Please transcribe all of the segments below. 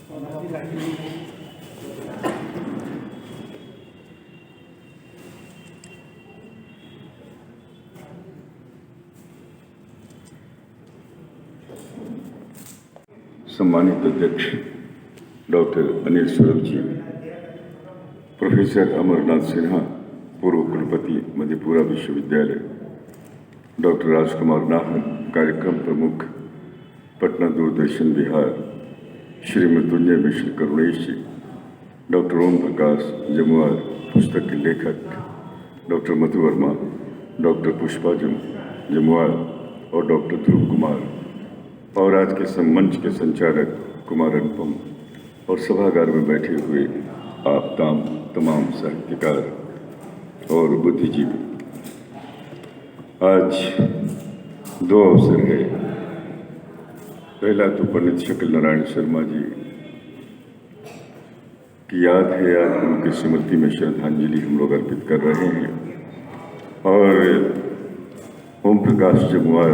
सम्मानित अध्यक्ष डॉक्टर अनिल सुलभ जी, प्रोफेसर अमरनाथ सिन्हा, पूर्व कुलपति मधेपुरा विश्वविद्यालय, डॉक्टर राजकुमार नाहर, कार्यक्रम प्रमुख पटना दूरदर्शन बिहार, श्री मृत्युंजय मिश्र करुणेश जी, डॉक्टर ओम प्रकाश जमुआर, पुस्तक के लेखक, डॉक्टर मधु वर्मा, डॉक्टर पुष्पा जमुआर और डॉक्टर ध्रुव कुमार, और आज के सम्मंच के संचालक कुमार अनुपम और सभागार में बैठे हुए आप तमाम साहित्यकार और बुद्धिजीवी। आज दो अवसर है। पहला तो पंडित शक्ल नारायण शर्मा जी की याद है, आज उनकी स्मृति में श्रद्धांजलि हम लोग अर्पित कर रहे हैं। और ओम प्रकाश जमुआर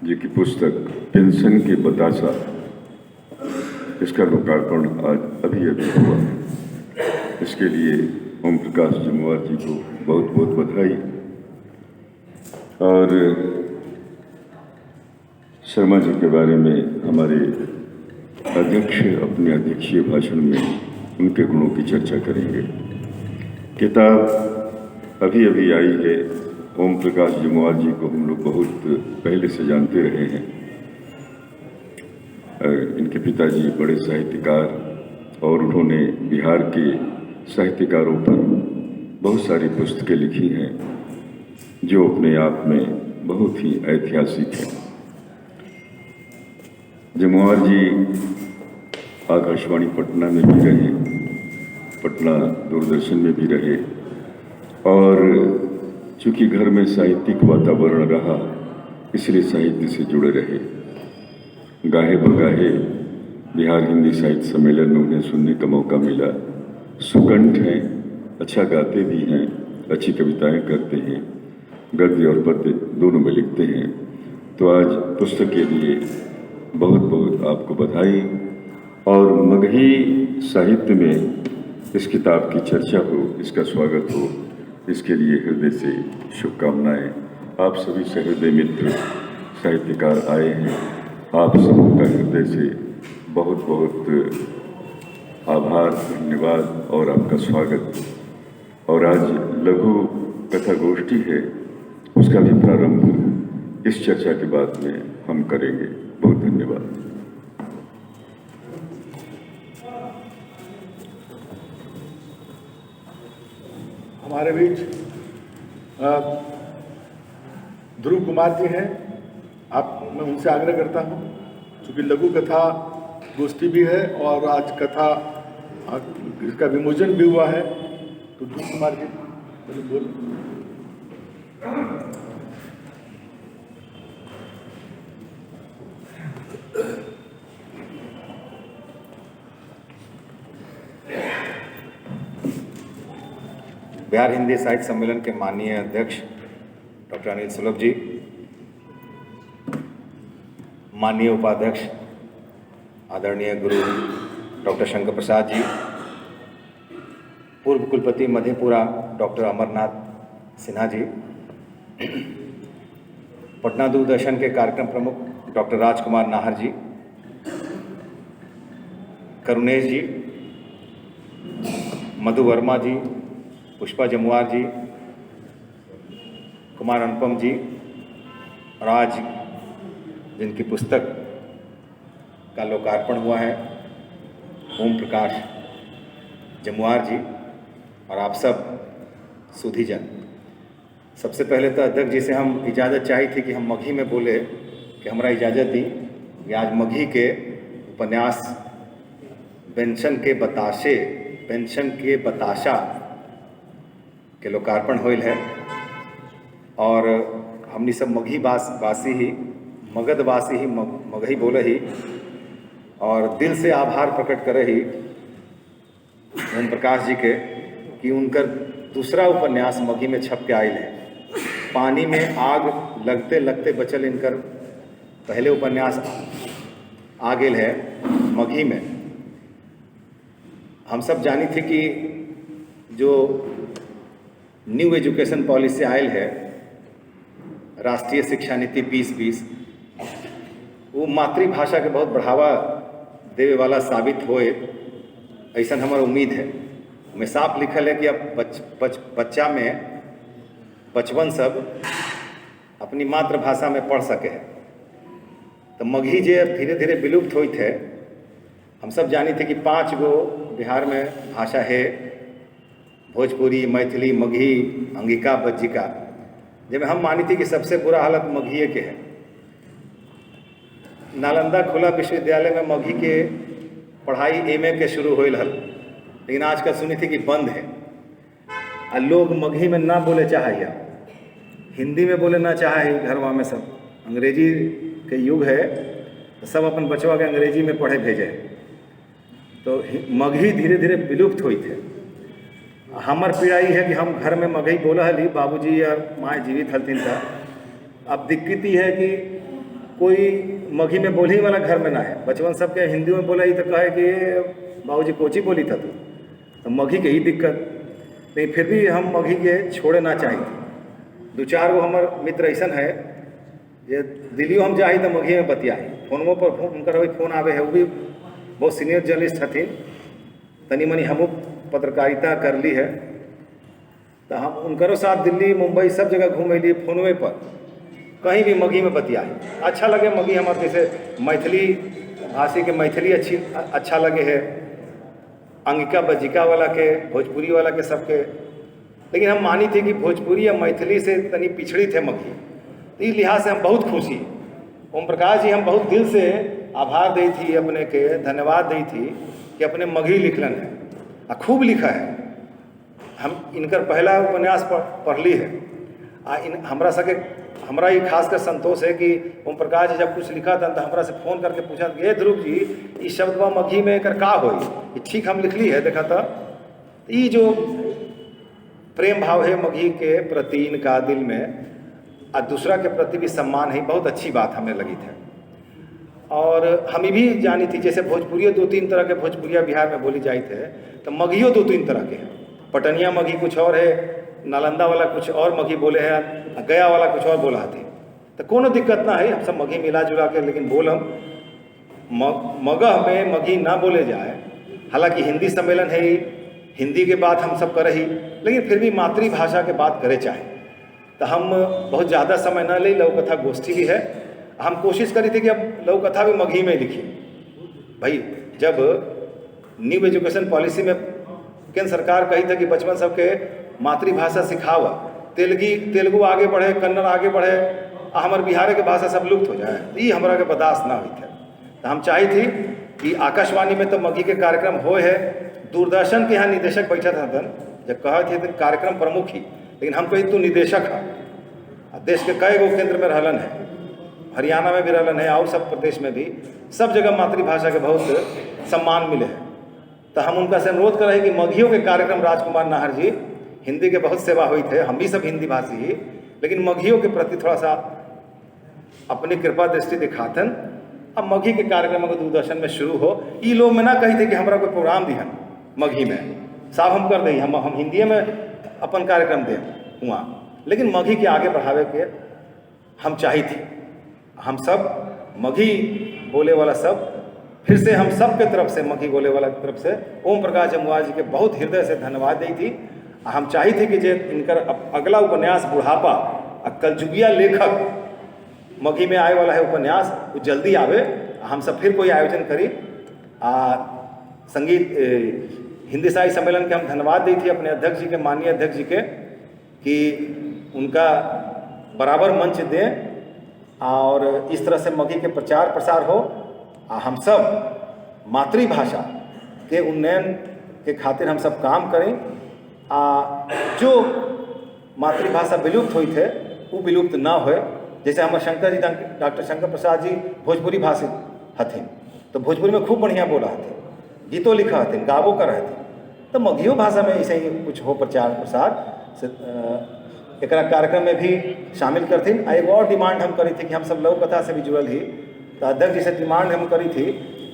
जी की पुस्तक पेंशन के बतासा, इसका लोकार्पण आज अभी हुआ। इसके लिए ओम प्रकाश जमुआर जी को बहुत बहुत बधाई। और शर्मा जी के बारे में हमारे अध्यक्ष अपने अध्यक्षीय भाषण में उनके गुणों की चर्चा करेंगे। किताब अभी अभी आई है। ओम प्रकाश जमुआर जी को हम लोग बहुत पहले से जानते रहे हैं। इनके पिताजी बड़े साहित्यकार और उन्होंने बिहार के साहित्यकारों पर बहुत सारी पुस्तकें लिखी हैं जो अपने आप में बहुत ही ऐतिहासिक हैं। जमुआर जी आकाशवाणी पटना में भी रहे, पटना दूरदर्शन में भी रहे, और चूँकि घर में साहित्यिक वातावरण रहा इसलिए साहित्य से जुड़े रहे। गाहे बगाहे बिहार हिंदी साहित्य सम्मेलन में उन्हें सुनने का मौका मिला। सुकंठ हैं, अच्छा गाते भी हैं, अच्छी कविताएं करते हैं, गद्य और पद्य दोनों में लिखते हैं। तो आज पुस्तक के लिए बहुत बहुत आपको बधाई। और मगही साहित्य में इस किताब की चर्चा हो, इसका स्वागत हो, इसके लिए हृदय से शुभकामनाएं। आप सभी सहृदय मित्र साहित्यकार आए हैं, आप सबों का हृदय से बहुत बहुत आभार, धन्यवाद और आपका स्वागत। और आज लघु कथा गोष्ठी है, उसका भी प्रारंभ इस चर्चा के बाद में हम करेंगे। बहुत धन्यवाद। हमारे बीच ध्रुव कुमार जी हैं। मैं उनसे आग्रह करता हूं, क्योंकि लघु कथा गोष्ठी भी है और आज कथा इसका विमोचन भी हुआ है। तो ध्रुव कुमार जी बोल। बिहार हिंदी साहित्य सम्मेलन के माननीय अध्यक्ष डॉक्टर अनिल सुलभ जी, माननीय उपाध्यक्ष आदरणीय गुरु डॉक्टर शंकर प्रसाद जी, पूर्व कुलपति मधेपुरा डॉक्टर अमरनाथ सिन्हा जी, पटना दूरदर्शन के कार्यक्रम प्रमुख डॉक्टर राजकुमार नाहर जी, करुणेश जी, मधु वर्मा जी, पुष्पा जमुआर जी, कुमार अनुपम जी, और आज जिनकी पुस्तक का लोकार्पण हुआ है ओम प्रकाश जमुआर जी, और आप सब सुधीजन। सबसे पहले तो अध्यक्ष जी से हम इजाज़त चाहिए थी कि हम मगही में बोले, कि हमारा इजाज़त दी कि आज मगही के उपन्यास पेंशन के बताशा के लोकार्पण होल है। और हमनी सब मगही वासी ही, मगधवासी ही, मगही बोले ही, और दिल से आभार प्रकट करे ही ओम प्रकाश जी के, कि उनकर दूसरा उपन्यास मगही में छप के आयल है। पानी में आग लगते लगते बचल इनकर पहले उपन्यास आ गेल है। मगही में हम सब जानी थी कि जो न्यू एजुकेशन पॉलिसी आयल है, राष्ट्रीय शिक्षा नीति 2020, वो मातृभाषा के बहुत बढ़ावा देवे वाला साबित होए ऐसा हमारा उम्मीद है। में साफ लिखल है कि अब बच्चा में बचपन सब अपनी मातृभाषा में पढ़ सके है। तो मगही जे धीरे धीरे विलुप्त होते थे, हम सब जानी थे कि 5 गो बिहार में भाषा है, भोजपुरी, मैथिली, मगही, अंगिका, बज्जिका, जिसमें हम मानी थी कि सबसे बुरा हालत मगहिए के है। नालंदा खुला विश्वविद्यालय में मगही के पढ़ाई एमए के शुरू होल हल, लेकिन आजकल सुनी थी कि बंद है। और लोग मगही में ना बोले चाहे, हिंदी में बोले ना चाहे, घरवा में सब अंग्रेजी के युग है तो सब अपन बचवा के अंग्रेजी में पढ़े भेजे, तो मगही धीरे धीरे विलुप्त हुई थे। हमार पीड़ाई है कि हम घर में मगही बोला हली, बाबूजी और माँ जीवित हलथिन था। अब दिक्कत ही है कि कोई मगही में बोली वाला घर में ना है। बचपन सबके हिंदी में बोला ही तो कहे कि बाबूजी कोची बोली था तो मगही के ही दिक्कत नहीं। फिर भी हम मगही के छोड़े ना चाहिए। 2-4 गो हमार मित्र ऐसा है जे दिल्ली हम जाही तो मगही में बतियाही, फोनों पर उनका फोन आवे है। वो भी बहुत सीनियर जर्नलिस्ट हथिन, तनी मनी हमू पत्रकारिता कर ली है, तो हम उनकरो साथ दिल्ली मुंबई सब जगह घूमे लिए फोनवे पर, कहीं भी मगही में बतियाही। अच्छा लगे मगही हमारे, जैसे मैथिली भाषी के मैथिली अच्छा लगे है, अंगिका बज्जिका वाला के, भोजपुरी वाला के सबके। लेकिन हम मानी थे कि भोजपुरी या मैथिली से तनी पिछड़ी थे मगही, तो इस लिहाज से हम बहुत खुशी। ओम प्रकाश जी हम बहुत दिल से आभार दी थी, अपने के धन्यवाद दी थी कि अपने मगही लिखलन है और खूब लिखा है। हम इनकर पहला उपन्यास पढ़ ली है। हमरा ही खासकर संतोष है कि ओम प्रकाश जी जब कुछ लिखा था तो हमरा से फ़ोन करके पूछा, ये ध्रुव जी ये शब्द बा मगही में एकर का होई, ठीक हम लिख ली है, देखा था। ये जो प्रेम भाव है मगही के प्रति इनका दिल में, और दूसरा के प्रति भी सम्मान है, बहुत अच्छी बात हमें लगी थी। और हम भी जानी थी जैसे भोजपुरियो 2-3 तरह के भोजपुरिया बिहार में बोली जाती है, तो मगहियो 2-3 तरह के हैं। पटनिया मगही कुछ और है, नालंदा वाला कुछ और मगही बोले हैं, गया वाला कुछ और बोला थे। तो कोनो दिक्कत ना है, हम सब मगही मिला जुला के, लेकिन बोलम मगह में मगही ना बोले जाए। हालांकि हिंदी सम्मेलन है, हिंदी के बात हम सब करे ही, लेकिन फिर भी मातृभाषा के बात करे चाहे। तो हम बहुत ज़्यादा समय ना ले, लघु कथा गोष्ठी भी है, हम कोशिश करी थी कि अब लघु कथा भी मगही में लिखी। भाई जब न्यू एजुकेशन पॉलिसी में केंद्र सरकार कही था कि बचपन सबके मातृभाषा सिखावा, तेलुगु आगे बढ़े, कन्नड़ आगे बढ़े, हमारे बिहार के भाषा सब लुप्त हो जाए, ये हमारा के बर्दाश्त ना हुई थे। तो हम चाही थी कि आकाशवाणी में तो मगही के कार्यक्रम हो है, दूरदर्शन के यहाँ निदेशक बैठा था जब कहा थे तो कार्यक्रम प्रमुख ही, लेकिन हम कही तू निदेशक है। देश के कई गो केंद्र में रहलन है, हरियाणा में भी रहलन है, और सब प्रदेश में भी, सब जगह मातृभाषा के बहुत सम्मान मिले हैं। तो हम उनका से अनुरोध कर रहे हैं कि मगहियों के कार्यक्रम राजकुमार नाहर जी, हिंदी के बहुत सेवा हुई थे, हम भी सब हिंदी भाषी ही, लेकिन मगहियों के प्रति थोड़ा सा अपनी कृपा दृष्टि दिखातन। अब मगही के कार्यक्रम अगर दूरदर्शन में शुरू हो, ये लोग में ना कही थे कि हमारा कोई प्रोग्राम दिहन मगही में, साफ हम कर दें, हम हिंदी में अपन कार्यक्रम दें हुआ, लेकिन मगही के आगे बढ़ावे के हम चाही थी। हम सब मगही बोले वाला सब, फिर से हम सब के तरफ से, मगही बोले वाला की तरफ से ओम प्रकाश जमुआर जी के बहुत हृदय से धन्यवाद दी थी। हम चाही थी कि जे इनकर अगला उपन्यास बुढ़ापा, कलजुगिया लेखक मगही में आए वाला है उपन्यास, वो जल्दी आवे, हम सब फिर कोई आयोजन करी। संगीत हिंदी साहित्य सम्मेलन के हम धन्यवाद दी थी अपने अध्यक्ष जी के, माननीय अध्यक्ष जी के, कि उनका बराबर मंच दें और इस तरह से मगही के प्रचार प्रसार हो। हम सब मातृभाषा के उन्नयन के खातिर हम सब काम करें। जो मातृभाषा विलुप्त हुई थे वो विलुप्त ना हो। जैसे हमारे शंकर जी, डॉक्टर शंकर प्रसाद जी भोजपुरी भाषी हथिन, तो भोजपुरी में खूब बढ़िया बोला हथिन, गीतों लिखा हथिन, गावो कर हथिन। तो मगहियों भाषा में ऐसे ही कुछ हो प्रचार प्रसार एक कार्यक्रम में भी शामिल करथिन। एक और डिमांड हम करी थी कि हम सब लघु कथा से भी जुड़ल ही, तो अध्यक्ष जी से डिमांड हम करी थी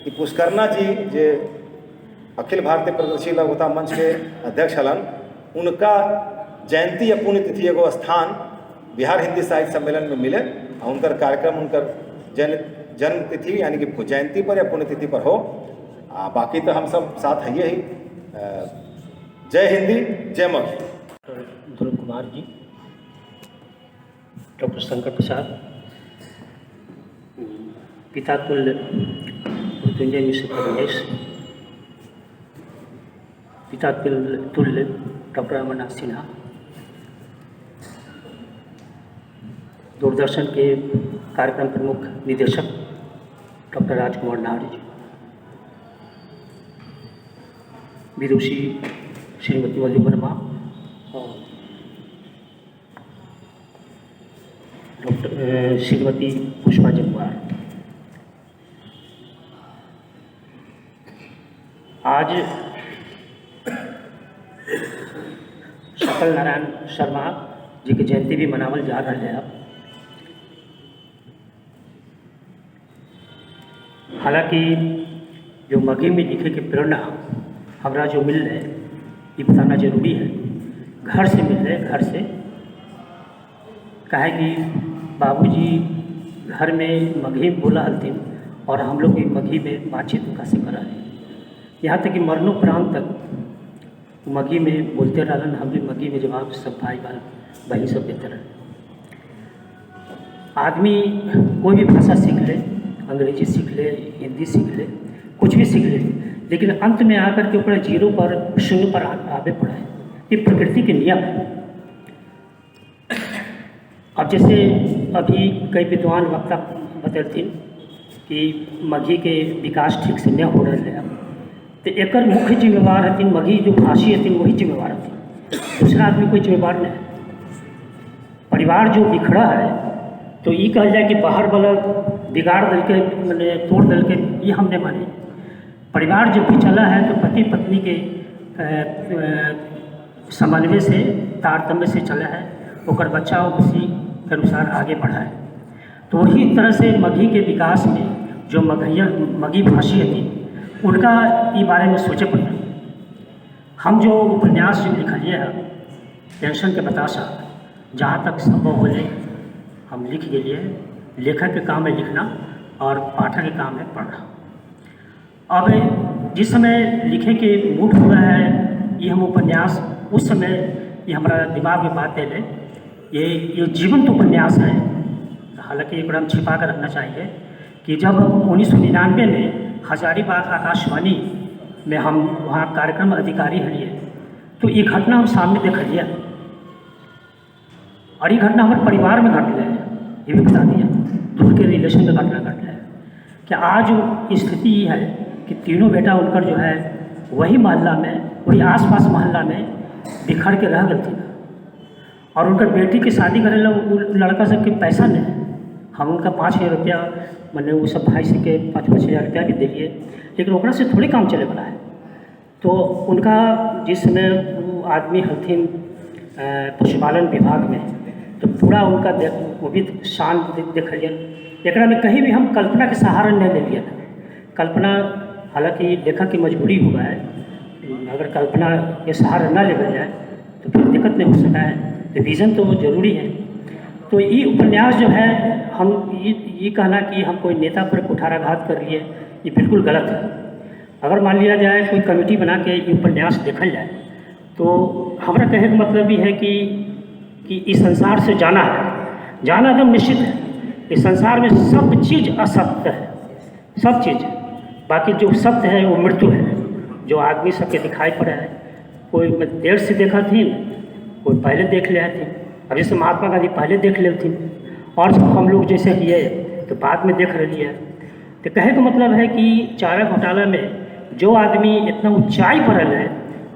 कि पुष्करना जी जे अखिल भारतीय प्रगतिशील लघुकथा मंच के अध्यक्ष हलन, उनका जयंती या पुण्यतिथि एगो स्थान बिहार हिंदी साहित्य सम्मेलन में मिले और उनकर कार्यक्रम उनकर जन्म तिथि यानी कि जयंती पर या पुण्यतिथि पर हो। बाकी तो हम सब साथ हैं ही। जय हिंदी, जय मगही। ध्रुव कुमार जी, डॉक्टर शंकर प्रसाद, पिता तुल्य मृत्युंजय मिश्र प्रदेश, पिता तुल्य डॉक्टर अमरनाथ सिन्हा, दूरदर्शन के कार्यक्रम प्रमुख निदेशक डॉक्टर राजकुमार नाहर जी, विदुषी श्रीमती मल्लिक वर्मा और डॉक्टर श्रीमती पुष्पा जमुआर। आज सकल नारायण शर्मा जी की जयंती भी मनावल जा रहा है। अब हालांकि जो मगही में लिखे के प्रेरणा हमरा जो मिल रहे ये बताना जरूरी है। घर से मिल रहे, घर से कहे कि बाबूजी घर में मगही बोला हलथिन और हम लोग भी मगही में बातचीत उनका से करा है। यहाँ तक कि मरणोपरांत तक मगही में बोलते रहन, हम भी मगही में जवाब सब भाई बहन सब देते रहे। आदमी कोई भी भाषा सीख ले, अंग्रेजी सीख ले, हिंदी सीख ले, कुछ भी सीख ले, लेकिन अंत में आकर के ऊपर जीरो पर शून्य पर आगे पड़ा है। ये प्रकृति के नियम है। अब जैसे अभी कई विद्वान वक्ता बतलथिन कि मगही के विकास ठीक से न हो रहे हैं, तो एक मुख्य जिम्मेवार हथिन मगही जो भाषी हथिन वही जिम्मेवार हथिन, दूसरा आदमी कोई जिम्मेवार नहीं। परिवार जो बिखरा है तो ये कहल जाए कि बाहर वाला बिगाड़ दल के मैंने तोड़ दल के, ये हमने माने। परिवार जब भी चला है तो पति पत्नी के समन्वय से, तारतम्य से चला है, और बच्चा उसी के अनुसार आगे बढ़ा है। तो वही तरह से मगही के विकास में जो मगही भाषी थी उनका ये बारे में सोचे पड़ता। हम जो उपन्यास जो लिखलिए है टेंशन के बताशा, जहाँ तक संभव हो जाए हम लिख लिए। लेखक के काम है लिखना और पाठक के काम है पढ़ना। अब जिस समय लिखे के मूड हुआ है ये हम उपन्यास, उस समय ये हमारा दिमाग में बात है ये जीवंत उपन्यास है। हालांकि एक हम छिपा कर रखना चाहिए कि जब 1999 में हजारीबाग आकाशवाणी में हम वहाँ कार्यक्रम अधिकारी हलिए तो ये घटना हम सामने देख लिया, और ये घटना हमारे परिवार में घट रहा है, ये भी बता दिया। दूर के रिलेशन में घटना घट रहा है कि आज स्थिति ये है कि तीनों बेटा उनकर जो है वही मोहल्ला में, वही आसपास मोहल्ला में बिखर के रह गए थे, और उनकर बेटी की शादी करे ला लड़का सबके पैसा नहीं। हम उनका 5,000 रुपया मैंने वो सब भाई से के 5-5 हज़ार रुपया भी दिए, लेकिन ओकरा से थोड़ी काम चले वाला है। तो उनका जिस समय वो आदमी हथिन पशुपालन विभाग में, तो पूरा उनका वो भी शान देखलिए। एकरा में कहीं भी हम कल्पना के सहारा नहीं ले लिया था। कल्पना हालांकि लेखक की मजबूरी हुआ है, अगर कल्पना के सहारा ना ले जाए तो फिर दिक्कत नहीं हो सका है। तो विज़न तो जरूरी है। तो ये उपन्यास जो है हम ये कहना कि हम कोई नेता पर कुठाराघात कर लिए, ये बिल्कुल गलत है। अगर मान लिया जाए कोई कमेटी बना के ये उपन्यास देखल जाए तो हमारा कहने का मतलब ये है कि इस संसार से जाना है, जाना एकदम निश्चित है। इस संसार में सब चीज़ असत्य है, सब चीज़। बाकी जो सत्य है वो मृत्यु है, जो आदमी सबके दिखाई पड़ा है। कोई देर से देखा थी, कोई पहले देख लिया थी। अब जैसे महात्मा गांधी पहले देख ले थी, और हम लोग जैसे किए तो बाद में देख रही है। तो कहे का मतलब है कि चारा घोटाला में जो आदमी इतना ऊंचाई पर है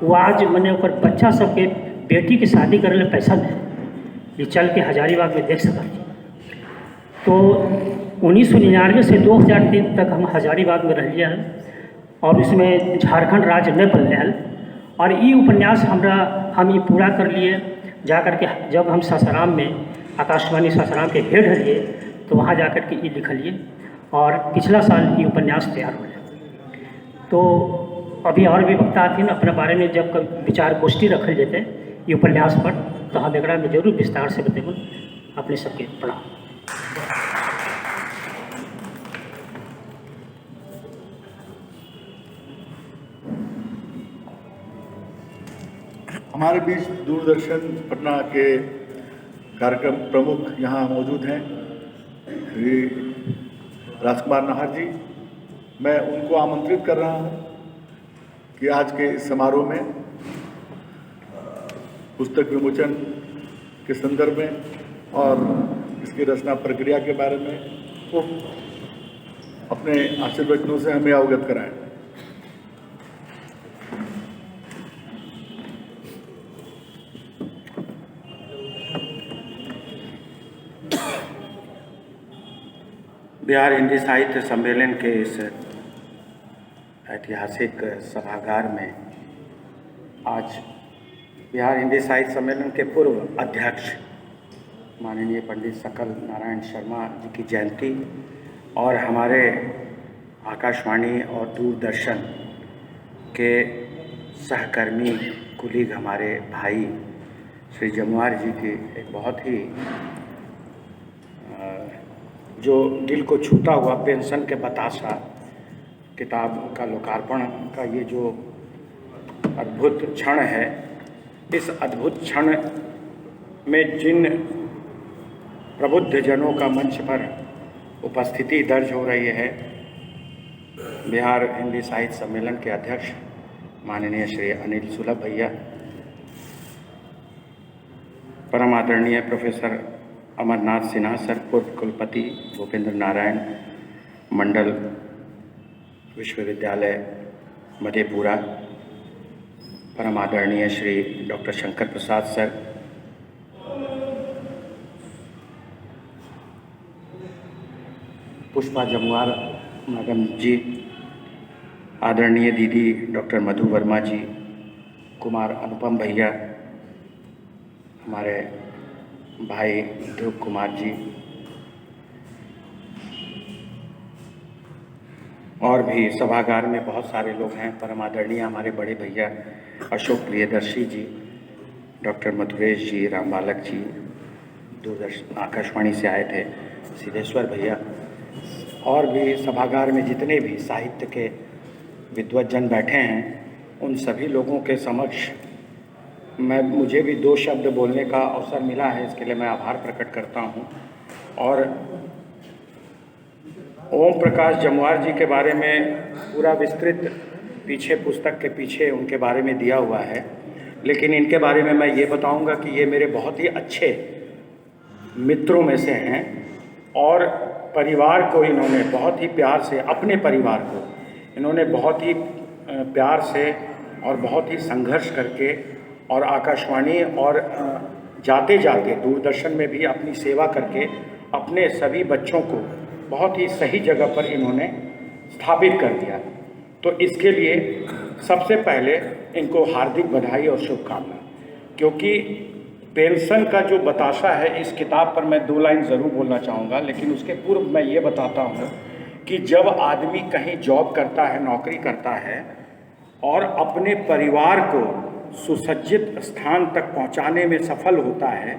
वो आज मैंने ऊपर बच्चा सबके बेटी की शादी करे ले पैसा दे, ये चल के हजारीबाग में देख सकती। तो 1999 से 2003 तक हम हजारीबाग में रहिए हैं, और उसमें झारखंड राज्य न बन रहा। और ये उपन्यास हम ये पूरा कर लिए जा कर के। जब हम सासाराम में आकाशवाणी सासाराम के हेड रहिए तो वहाँ जा कर के ये लिखलिए, और पिछला साल ये उपन्यास तैयार हो गया। तो अभी और भी वक्ता थी अपने बारे में जब विचार गोष्ठी रखल जेते ये उपन्यास पर, तो हम एकरा में जरूर विस्तार से बतेबन अपने सबके प्रणाम। हमारे बीच दूरदर्शन पटना के कार्यक्रम प्रमुख यहाँ मौजूद हैं, श्री राजकुमार नाहर जी। मैं उनको आमंत्रित कर रहा हूँ कि आज के इस समारोह में पुस्तक विमोचन के संदर्भ में और इसकी रचना प्रक्रिया के बारे में वो अपने आशीर्वचनों से हमें अवगत कराएं। बिहार हिंदी साहित्य सम्मेलन के इस ऐतिहासिक सभागार में आज बिहार हिंदी साहित्य सम्मेलन के पूर्व अध्यक्ष माननीय पंडित सकल नारायण शर्मा जी की जयंती और हमारे आकाशवाणी और दूरदर्शन के सहकर्मी कुलीग हमारे भाई श्री जमुआर जी की एक बहुत ही जो दिल को छूता हुआ पेंशन के बताशा किताब का लोकार्पण का ये जो अद्भुत क्षण है, इस अद्भुत क्षण में जिन प्रबुद्ध जनों का मंच पर उपस्थिति दर्ज हो रही है, बिहार हिंदी साहित्य सम्मेलन के अध्यक्ष माननीय श्री अनिल सुलभ भैया, परम आदरणीय प्रोफेसर अमरनाथ सिन्हा सर, पूर्व कुलपति भूपेंद्र नारायण मंडल विश्वविद्यालय मधेपुरा, परम आदरणीय Shri doctor Shankar Prasad sir, Pushpa Jamuar madam जी, आदरणीय दीदी डॉक्टर मधु वर्मा जी, कुमार अनुपम भैया, हमारे भाई ध्रुव कुमार जी, और भी सभागार में बहुत सारे लोग हैं, परम आदरणीय हमारे बड़े भैया अशोक प्रियदर्शी जी, डॉक्टर मधुरेश जी, राम बालक जी, दूरदर्शन आकाशवाणी से आए थे, सिद्धेश्वर भैया, और भी सभागार में जितने भी साहित्य के विद्वज्जन बैठे हैं, उन सभी लोगों के समक्ष मुझे भी दो शब्द बोलने का अवसर मिला है, इसके लिए मैं आभार प्रकट करता हूं। और ओम प्रकाश जमुआर जी के बारे में पूरा विस्तृत पीछे पुस्तक के पीछे उनके बारे में दिया हुआ है, लेकिन इनके बारे में मैं ये बताऊंगा कि ये मेरे बहुत ही अच्छे मित्रों में से हैं और परिवार को इन्होंने बहुत ही प्यार से, अपने परिवार को इन्होंने बहुत ही प्यार से और बहुत ही संघर्ष करके और आकाशवाणी और जाते जाते दूरदर्शन में भी अपनी सेवा करके अपने सभी बच्चों को बहुत ही सही जगह पर इन्होंने स्थापित कर दिया। तो इसके लिए सबसे पहले इनको हार्दिक बधाई और शुभकामनाएं, क्योंकि पेंशन का जो बताशा है, इस किताब पर मैं 2 लाइन ज़रूर बोलना चाहूँगा, लेकिन उसके पूर्व मैं ये बताता हूँ कि जब आदमी कहीं जॉब करता है, नौकरी करता है और अपने परिवार को सुसज्जित स्थान तक पहुंचाने में सफल होता है,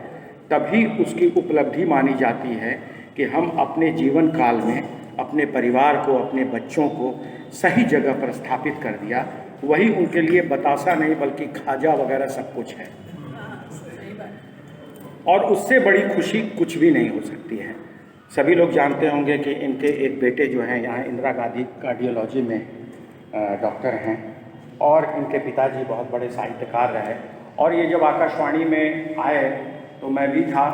तभी उसकी उपलब्धि मानी जाती है कि हम अपने जीवन काल में अपने परिवार को, अपने बच्चों को सही जगह पर स्थापित कर दिया। वही उनके लिए बतासा नहीं बल्कि खाजा वगैरह सब कुछ है, और उससे बड़ी खुशी कुछ भी नहीं हो सकती है। सभी लोग जानते होंगे कि इनके एक बेटे जो हैं यहाँ इंदिरा गांधी कार्डियोलॉजी में डॉक्टर हैं, और इनके पिताजी बहुत बड़े साहित्यकार रहे। और ये जब आकाशवाणी में आए तो मैं भी था।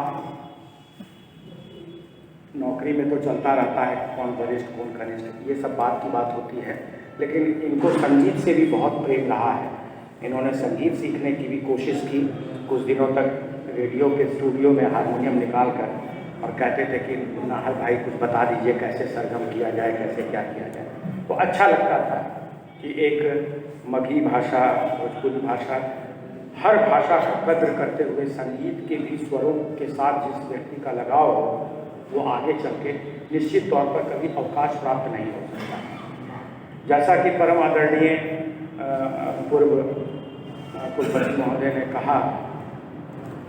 नौकरी में तो चलता रहता है कौन वरिष्ठ कौन कनिष्ठ, ये सब बात की बात होती है, लेकिन इनको संगीत से भी बहुत प्रेम रहा है। इन्होंने संगीत सीखने की भी कोशिश की, कुछ दिनों तक रेडियो के स्टूडियो में हारमोनियम निकाल कर, और कहते थे कि नाहर भाई कुछ बता दीजिए कैसे सरगम किया जाए, कैसे क्या किया जाए। तो अच्छा लगता था कि एक मगही भाषा, भोजपुरी भाषा, हर भाषा का कद्र करते हुए संगीत के भी स्वरों के साथ जिस व्यक्ति का लगाव हो, वो आगे चल के निश्चित तौर पर कभी अवकाश प्राप्त नहीं हो सकता। जैसा कि परम आदरणीय पूर्व कुलपति महोदय ने कहा,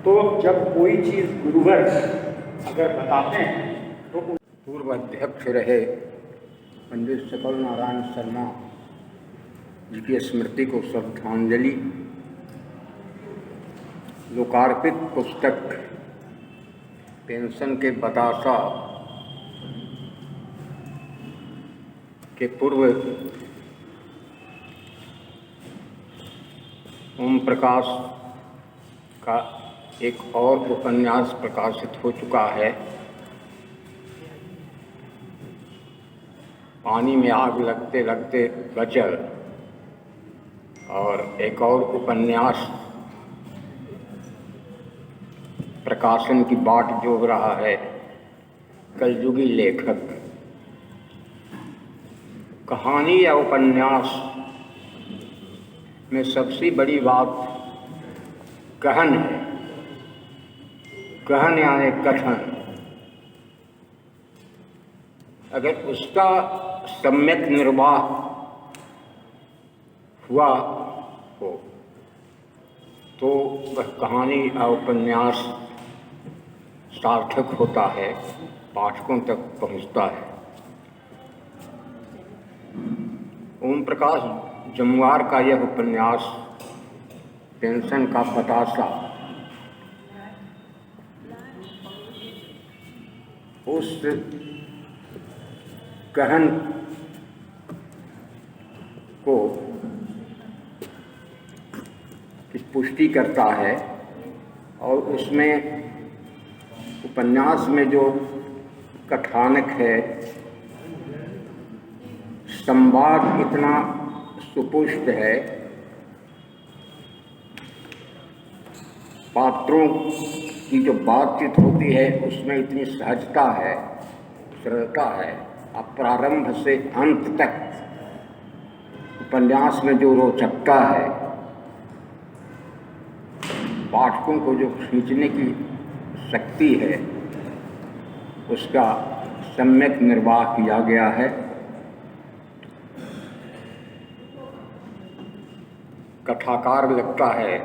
तो जब कोई चीज़ गुरुवर अगर बताते हैं तो पूर्व अध्यक्ष रहे पंडित सकल नारायण शर्मा जी की स्मृति को श्रद्धांजलि। लोकार्पित पुस्तक पेंशन के बतासा के पूर्व ओम प्रकाश का एक और उपन्यास प्रकाशित हो चुका है, पानी में आग लगते लगते बचल, और एक और उपन्यास प्रकाशन की बाट जोह रहा है, कलयुगी लेखक। कहानी या उपन्यास में सबसे बड़ी बात गहन है। गहन यानी कथन। अगर उसका सम्यक निर्वाह हुआ हो तो वह कहानी या उपन्यास सार्थक होता है, पाठकों तक पहुंचता है। ओम प्रकाश जमुआर का यह उपन्यास पेंशन का बतासा उस गहन को की पुष्टि करता है, और उसमें उपन्यास में जो कथानक है, संवाद इतना सुपुष्ट है, पात्रों की जो बातचीत होती है उसमें इतनी सहजता है, सरलता है, अब प्रारंभ से अंत तक उपन्यास में जो रोचकता है, पाठकों को जो खींचने की शक्ति है, उसका सम्यक निर्वाह किया गया है। कथाकार लगता है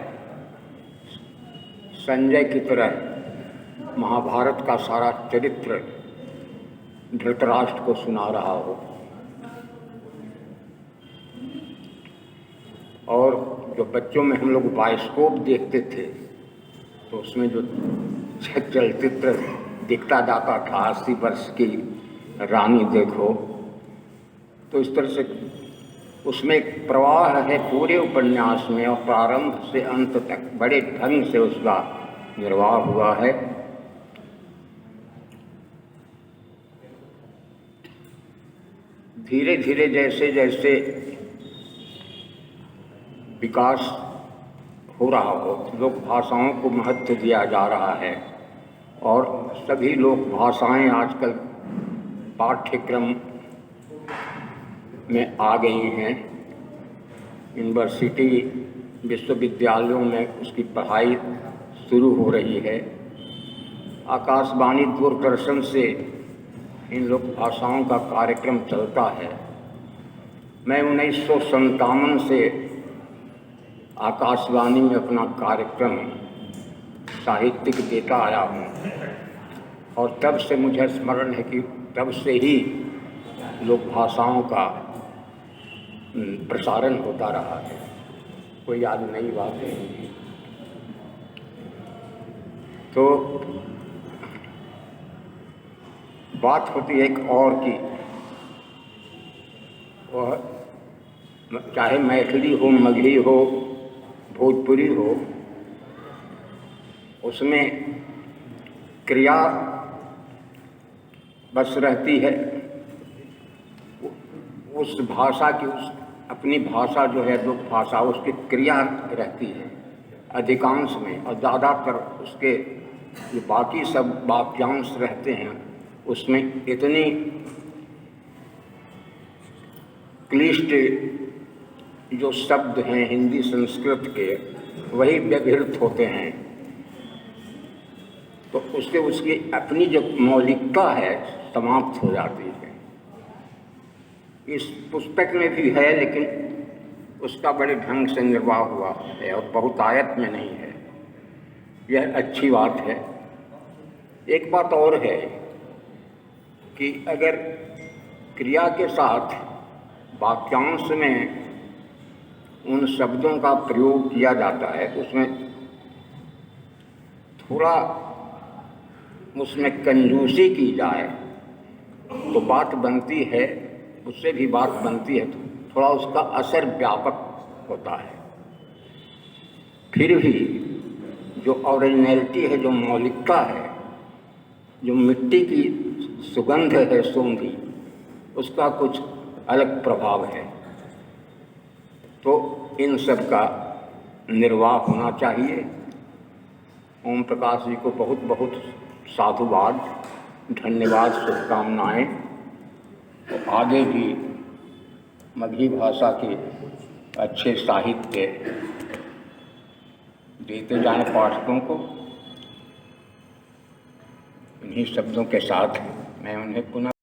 संजय की तरह महाभारत का सारा चरित्र धृतराष्ट्र को सुना रहा हो, और जो बच्चों में हम लोग बायोस्कोप देखते थे तो उसमें जो चलचित्र दिखता जाता था 80 वर्ष की रानी देखो, तो इस तरह से उसमें एक प्रवाह है पूरे उपन्यास में, और प्रारंभ से अंत तक बड़े ढंग से उसका निर्वाह हुआ है। धीरे धीरे जैसे जैसे विकास हो रहा हो, लोक भाषाओं को महत्व दिया जा रहा है, और सभी लोक भाषाएं आजकल पाठ्यक्रम में आ गई हैं। यूनिवर्सिटी विश्वविद्यालयों में उसकी पढ़ाई शुरू हो रही है। आकाशवाणी दूरदर्शन से इन लोक भाषाओं का कार्यक्रम चलता है। मैं 1957 से आकाशवाणी में अपना कार्यक्रम साहित्यिक देता आया हूँ, और तब से मुझे स्मरण है कि तब से ही लोक भाषाओं का प्रसारण होता रहा है, कोई आज नई बात नहीं। तो बात होती है एक और की, वह चाहे मैथिली हो, मगही हो, भोजपुरी हो, उसमें क्रिया बस रहती है। उस भाषा की, उस अपनी भाषा जो है लोक भाषा, उसकी क्रिया रहती है अधिकांश में, और ज़्यादातर उसके जो बाकी सब वाक्यांश रहते हैं उसमें इतनी क्लिष्ट जो शब्द हैं हिंदी संस्कृत के, वही व्यवहृत होते हैं, तो उससे उसकी अपनी जो मौलिकता है समाप्त हो जाती है। इस पुस्तक में भी है, लेकिन उसका बड़े ढंग से निर्वाह हुआ है और बहुतायत में नहीं है। यह अच्छी बात है। एक बात और है कि अगर क्रिया के साथ वाक्यांश में उन शब्दों का प्रयोग किया जाता है तो थोड़ा उसमें कंजूसी की जाए तो बात बनती है, उससे भी बात बनती है, तो थोड़ा उसका असर व्यापक होता है। फिर भी जो ओरिजिनलिटी है, जो मौलिकता है, जो मिट्टी की सुगंध है सोंधी, उसका कुछ अलग प्रभाव है। तो इन सब का निर्वाह होना चाहिए। ओम प्रकाश जी को बहुत बहुत साधुवाद, धन्यवाद, शुभकामनाएँ। और आगे भी मगही भाषा के अच्छे साहित्य देते जाएं पाठकों को। इन्हीं शब्दों के साथ मैं उन्हें पुनः